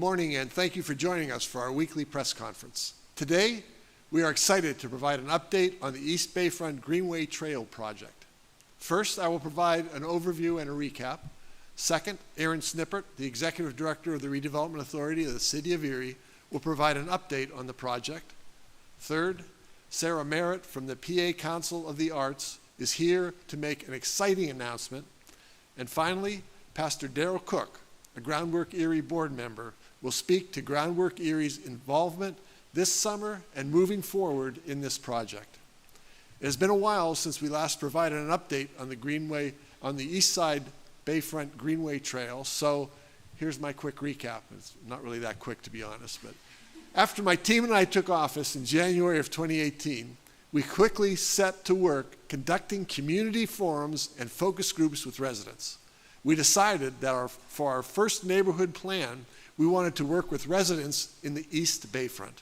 morning, and thank you for joining us for our weekly press conference. Today, we are excited to provide an update on the East Bayfront Greenway Trail project. First, I will provide an overview and a recap. Second, Aaron Snippert, the Executive Director of the Redevelopment Authority of the City of Erie, will provide an update on the project. Third, Sarah Merritt from the PA Council of the Arts is here to make an exciting announcement. And finally, Pastor Darrell Cook, a Groundwork Erie Board member, will speak to Groundwork Erie's involvement this summer and moving forward in this project. It has been a while since we last provided an update on the East Side Bayfront Greenway Trail, so here's my quick recap. It's not really that quick, to be honest, but after my team and I took office in January of 2018, we quickly set to work conducting community forums and focus groups with residents. We decided that for our first neighborhood plan, we wanted to work with residents in the East Bayfront.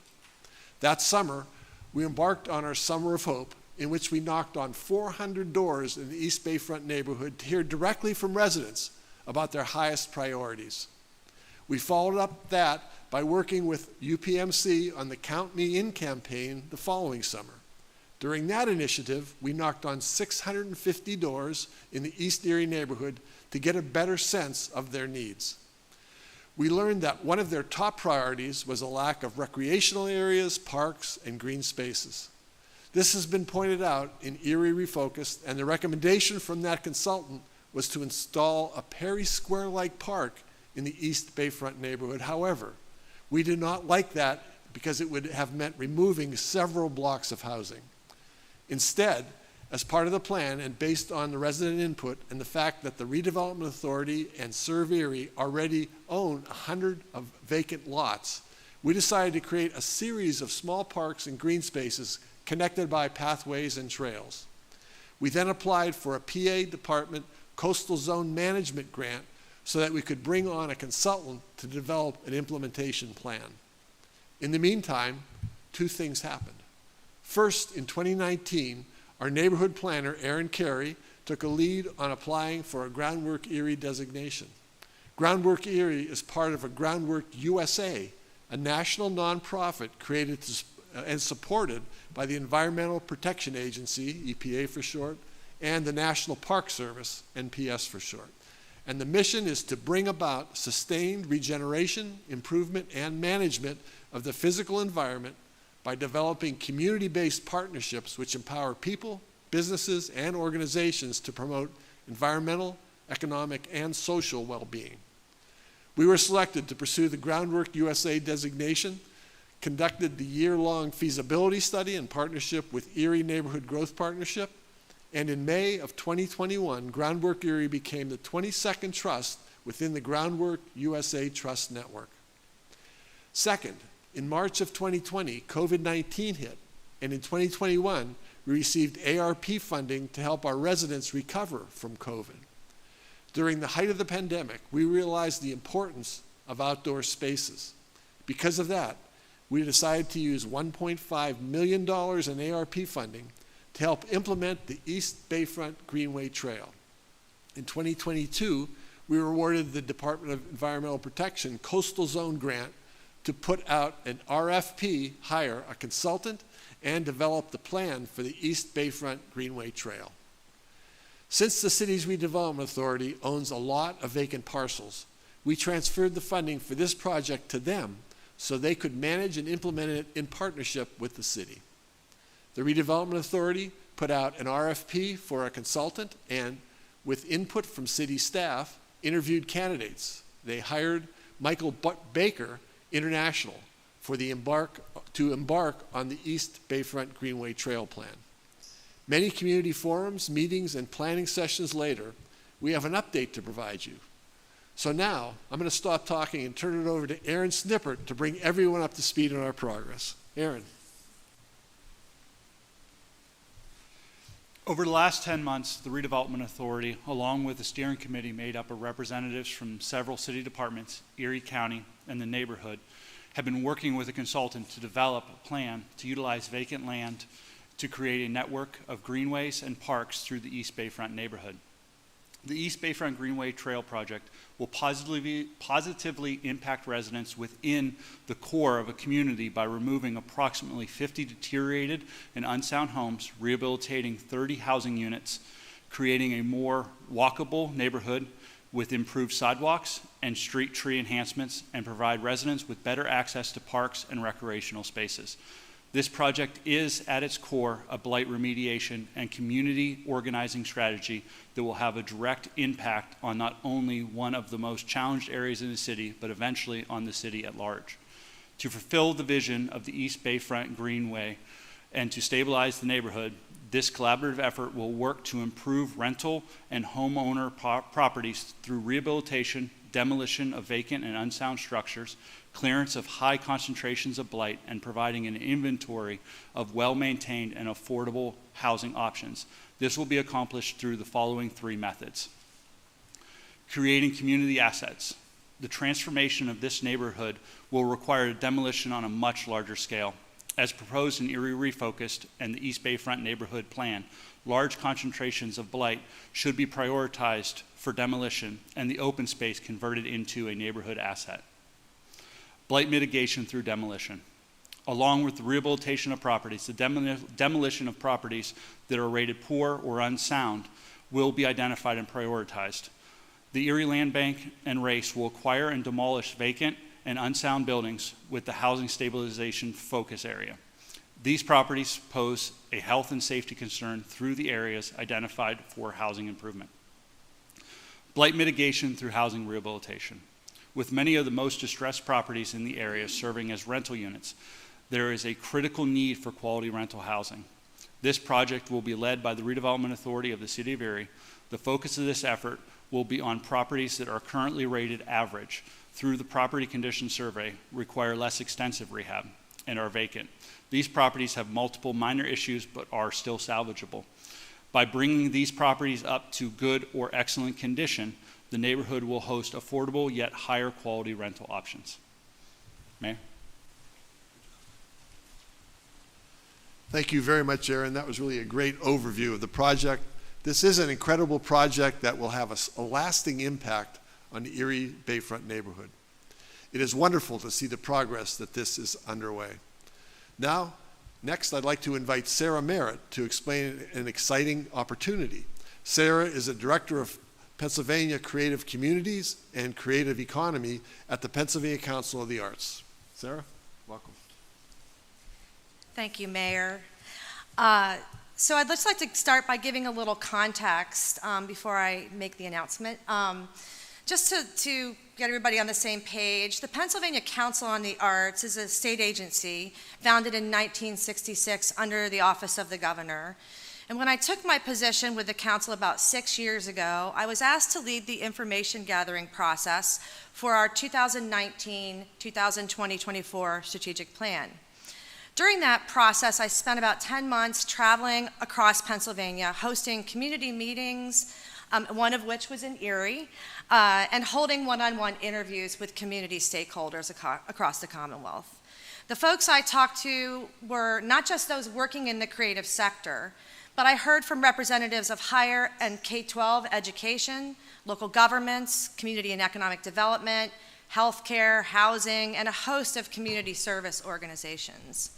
That summer, we embarked on our Summer of Hope, in which we knocked on 400 doors in the East Bayfront neighborhood to hear directly from residents about their highest priorities. We followed up that by working with UPMC on the Count Me In campaign the following summer. During that initiative, we knocked on 650 doors in the East Erie neighborhood to get a better sense of their needs. We learned that one of their top priorities was a lack of recreational areas, parks, and green spaces. This has been pointed out in Erie Refocused, and the recommendation from that consultant was to install a Perry Square-like park in the East Bayfront neighborhood. However, we did not like that because it would have meant removing several blocks of housing. Instead, as part of the plan and based on the resident input and the fact that the Redevelopment Authority and Serve Erie already own 100 of vacant lots, we decided to create a series of small parks and green spaces connected by pathways and trails. We then applied for a PA Department Coastal Zone Management grant so that we could bring on a consultant to develop an implementation plan. In the meantime, two things happened. First, in 2019, our neighborhood planner, Aaron Carey, took a lead on applying for a Groundwork Erie designation. Groundwork Erie is part of a Groundwork USA, a national nonprofit created and supported by the Environmental Protection Agency, EPA for short, and the National Park Service, NPS for short. And the mission is to bring about sustained regeneration, improvement, and management of the physical environment by developing community-based partnerships which empower people, businesses, and organizations to promote environmental, economic, and social well-being. We were selected to pursue the Groundwork USA designation, conducted the year-long feasibility study in partnership with Erie Neighborhood Growth Partnership, and in May of 2021, Groundwork Erie became the 22nd trust within the Groundwork USA Trust Network. Second, in March of 2020, COVID-19 hit, and in 2021, we received ARP funding to help our residents recover from COVID. During the height of the pandemic, we realized the importance of outdoor spaces. Because of that, we decided to use $1.5 million in ARP funding to help implement the East Bayfront Greenway Trail. In 2022, we were awarded the Department of Environmental Protection Coastal Zone Grant to put out an RFP, hire a consultant, and develop the plan for the East Bayfront Greenway Trail. Since the city's Redevelopment Authority owns a lot of vacant parcels, we transferred the funding for this project to them so they could manage and implement it in partnership with the city. The Redevelopment Authority put out an RFP for a consultant and, with input from city staff, interviewed candidates. They hired Michael Baker International to embark on the East Bayfront Greenway Trail plan. Many community forums, meetings, and planning sessions later, we have an update to provide you. So now, I'm going to stop talking and turn it over to Aaron Snippert to bring everyone up to speed on our progress. Aaron. Over the last 10 months, the Redevelopment Authority, along with a steering committee made up of representatives from several city departments, Erie County, and the neighborhood, have been working with a consultant to develop a plan to utilize vacant land to create a network of greenways and parks through the East Bayfront neighborhood. The East Bayfront Greenway Trail project will positively impact residents within the core of a community by removing approximately 50 deteriorated and unsound homes, rehabilitating 30 housing units, creating a more walkable neighborhood with improved sidewalks and street tree enhancements, and provide residents with better access to parks and recreational spaces. This project is, at its core, a blight remediation and community organizing strategy that will have a direct impact on not only one of the most challenged areas in the city, but eventually on the city at large. To fulfill the vision of the East Bayfront Greenway and to stabilize the neighborhood, this collaborative effort will work to improve rental and homeowner properties through rehabilitation, demolition of vacant and unsound structures, clearance of high concentrations of blight, and providing an inventory of well-maintained and affordable housing options. This will be accomplished through the following 3 methods. Creating community assets. The transformation of this neighborhood will require demolition on a much larger scale. As proposed in Erie Refocused and the East Bayfront Neighborhood Plan, large concentrations of blight should be prioritized for demolition and the open space converted into a neighborhood asset. Blight mitigation through demolition. Along with the rehabilitation of properties, the demolition of properties that are rated poor or unsound will be identified and prioritized. The Erie Land Bank and RACE will acquire and demolish vacant and unsound buildings with the housing stabilization focus area. These properties pose a health and safety concern through the areas identified for housing improvement. Blight mitigation through housing rehabilitation. With many of the most distressed properties in the area serving as rental units, there is a critical need for quality rental housing. This project will be led by the Redevelopment Authority of the City of Erie. The focus of this effort will be on properties that are currently rated average through the property condition survey, require less extensive rehab, and are vacant. These properties have multiple minor issues but are still salvageable. By bringing these properties up to good or excellent condition, the neighborhood will host affordable yet higher quality rental options. Mayor? Thank you very much, Aaron. That was really a great overview of the project. This is an incredible project that will have a lasting impact on the Erie Bayfront neighborhood. It is wonderful to see the progress that this is underway. Now, next I'd like to invite Sarah Merritt to explain an exciting opportunity. Sarah is a director of Pennsylvania Creative Communities and Creative Economy at the Pennsylvania Council of the Arts. Sarah, welcome. Thank you, Mayor. So I'd just like to start by giving a little context before I make the announcement. Just to get everybody on the same page, the Pennsylvania Council on the Arts is a state agency founded in 1966 under the Office of the Governor. And when I took my position with the council about 6 years ago, I was asked to lead the information gathering process for our 2019-2020-24 strategic plan. During that process, I spent about 10 months traveling across Pennsylvania, hosting community meetings, one of which was in Erie, and holding one-on-one interviews with community stakeholders across the Commonwealth. The folks I talked to were not just those working in the creative sector, but I heard from representatives of higher and K-12 education, local governments, community and economic development, healthcare, housing, and a host of community service organizations.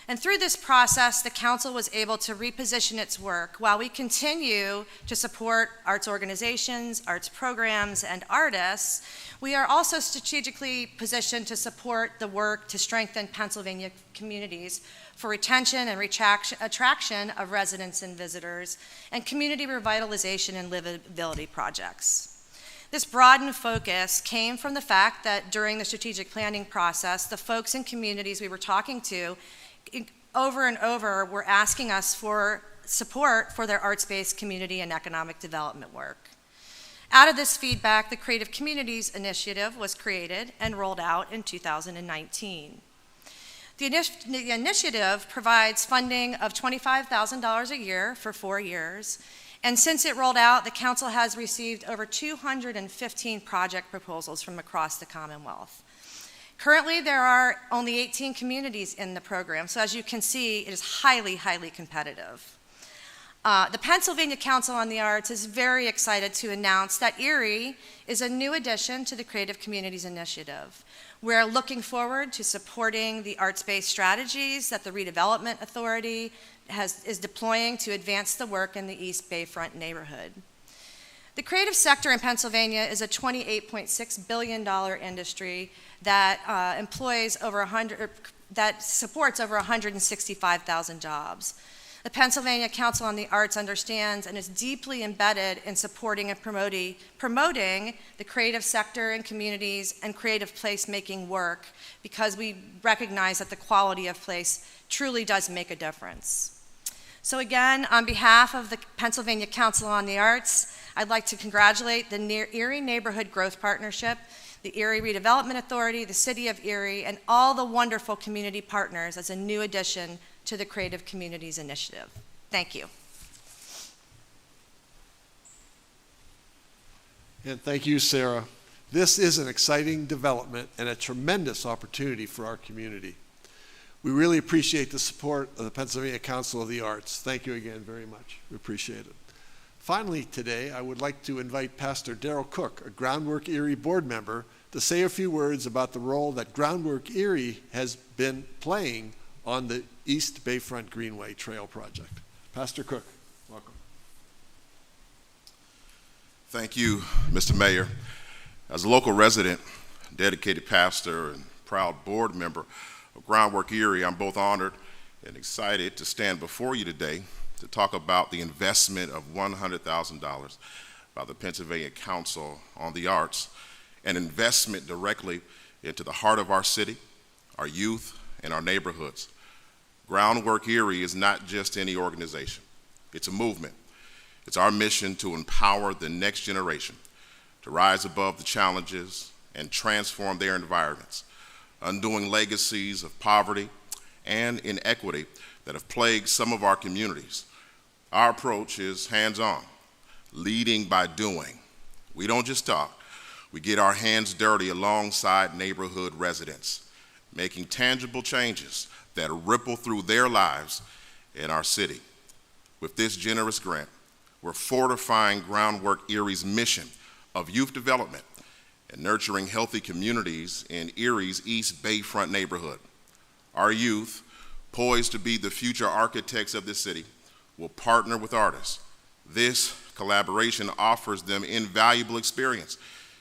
And through this process, the council was able to reposition its work while we continue to support arts organizations, arts programs, and artists. We are also strategically positioned to support the work to strengthen Pennsylvania communities for retention and attraction of residents and visitors, and community revitalization and livability projects. This broadened focus came from the fact that during the strategic planning process, the folks in communities we were talking to over and over were asking us for support for their arts-based community and economic development work. Out of this feedback, the Creative Communities Initiative was created and rolled out in 2019. The initiative provides funding of $25,000 a year for 4 years, and since it rolled out, the council has received over 215 project proposals from across the Commonwealth. Currently, there are only 18 communities in the program, so as you can see, it is highly, highly competitive. The Pennsylvania Council on the Arts is very excited to announce that Erie is a new addition to the Creative Communities Initiative. We're looking forward to supporting the arts-based strategies that the Redevelopment Authority is deploying to advance the work in the East Bayfront neighborhood. The creative sector in Pennsylvania is a $28.6 billion industry that that supports over 165,000 jobs. The Pennsylvania Council on the Arts understands and is deeply embedded in supporting and promoting the creative sector in communities and creative placemaking work, because we recognize that the quality of place truly does make a difference. So again, on behalf of the Pennsylvania Council on the Arts, I'd like to congratulate the Erie Neighborhood Growth Partnership, the Erie Redevelopment Authority, the City of Erie, and all the wonderful community partners as a new addition to the Creative Communities Initiative. Thank you. And thank you, Sarah. This is an exciting development and a tremendous opportunity for our community. We really appreciate the support of the Pennsylvania Council of the Arts. Thank you again very much. We appreciate it. Finally today, I would like to invite Pastor Darrell Cook, a Groundwork Erie board member, to say a few words about the role that Groundwork Erie has been playing on the East Bayfront Greenway Trail project. Pastor Cook, welcome. Thank you, Mr. Mayor. As a local resident, dedicated pastor, and proud board member of Groundwork Erie, I'm both honored and excited to stand before you today to talk about the investment of $100,000 by the Pennsylvania Council on the Arts, an investment directly into the heart of our city, our youth, and our neighborhoods. Groundwork Erie is not just any organization. It's a movement. It's our mission to empower the next generation to rise above the challenges and transform their environments, undoing legacies of poverty and inequity that have plagued some of our communities. Our approach is hands-on, leading by doing. We don't just talk. We get our hands dirty alongside neighborhood residents, making tangible changes that ripple through their lives in our city. With this generous grant, we're fortifying Groundwork Erie's mission of youth development and nurturing healthy communities in Erie's East Bayfront neighborhood. Our youth, poised to be the future architects of this city, will partner with artists. This collaboration offers them invaluable experience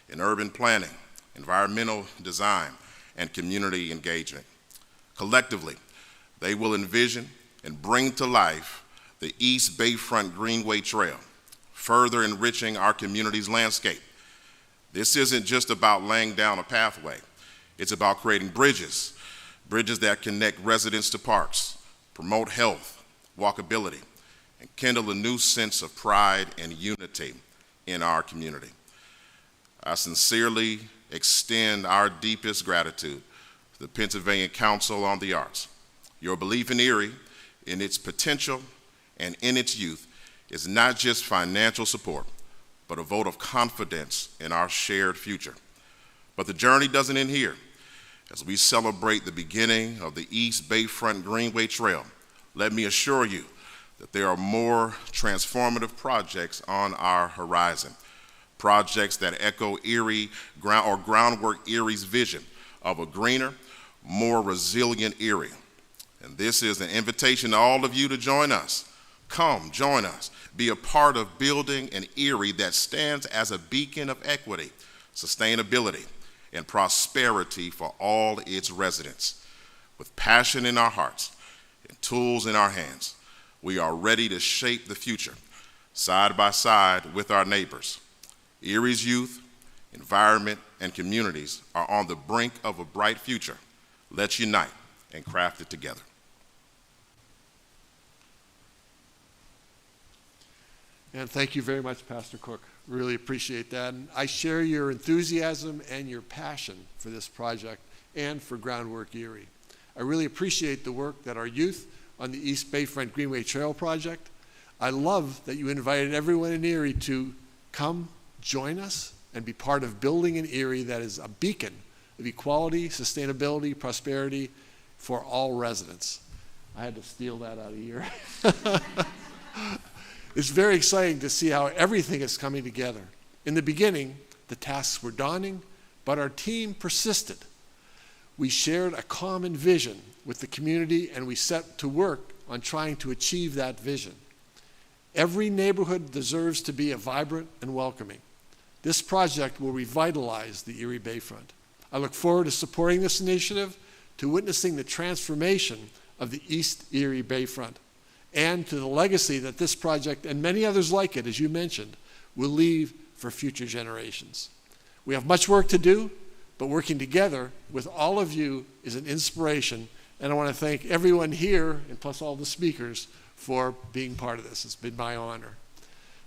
in urban planning, environmental design, and community engagement. Collectively, they will envision and bring to life the East Bayfront Greenway Trail, further enriching our community's landscape. This isn't just about laying down a pathway. It's about creating bridges that connect residents to parks, promote health, walkability, and kindle a new sense of pride and unity in our community. I sincerely extend our deepest gratitude to the Pennsylvania Council on the Arts. Your belief in Erie, in its potential, and in its youth is not just financial support, but a vote of confidence in our shared future. But the journey doesn't end here. As we celebrate the beginning of the East Bayfront Greenway Trail, let me assure you that there are more transformative projects on our horizon, projects that echo Groundwork Erie's vision of a greener, more resilient Erie. And this is an invitation to all of you to join us. Come, join us. Be a part of building an Erie that stands as a beacon of equity, sustainability, and prosperity for all its residents. With passion in our hearts and tools in our hands, we are ready to shape the future, side by side with our neighbors. Erie's youth, environment, and communities are on the brink of a bright future. Let's unite and craft it together. And thank you very much, Pastor Cook. Really appreciate that. And I share your enthusiasm and your passion for this project and for Groundwork Erie. I really appreciate the work that our youth on the East Bayfront Greenway Trail project. I love that you invited everyone in Erie to come join us and be part of building an Erie that is a beacon of equality, sustainability, prosperity for all residents. I had to steal that out of here. It's very exciting to see how everything is coming together. In the beginning, the tasks were daunting, but our team persisted. We shared a common vision with the community, and we set to work on trying to achieve that vision. Every neighborhood deserves to be vibrant and welcoming. This project will revitalize the Erie Bayfront. I look forward to supporting this initiative, to witnessing the transformation of the East Erie Bayfront, and to the legacy that this project and many others like it, as you mentioned, will leave for future generations. We have much work to do, but working together with all of you is an inspiration, and I want to thank everyone here, and plus all the speakers, for being part of this. It's been my honor.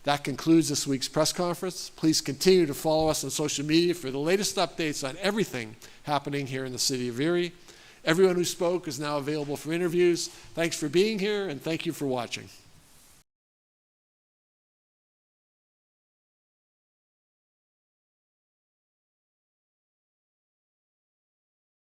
That concludes this week's press conference. Please continue to follow us on social media for the latest updates on everything happening here in the City of Erie. Everyone who spoke is now available for interviews. Thanks for being here, and thank you for watching.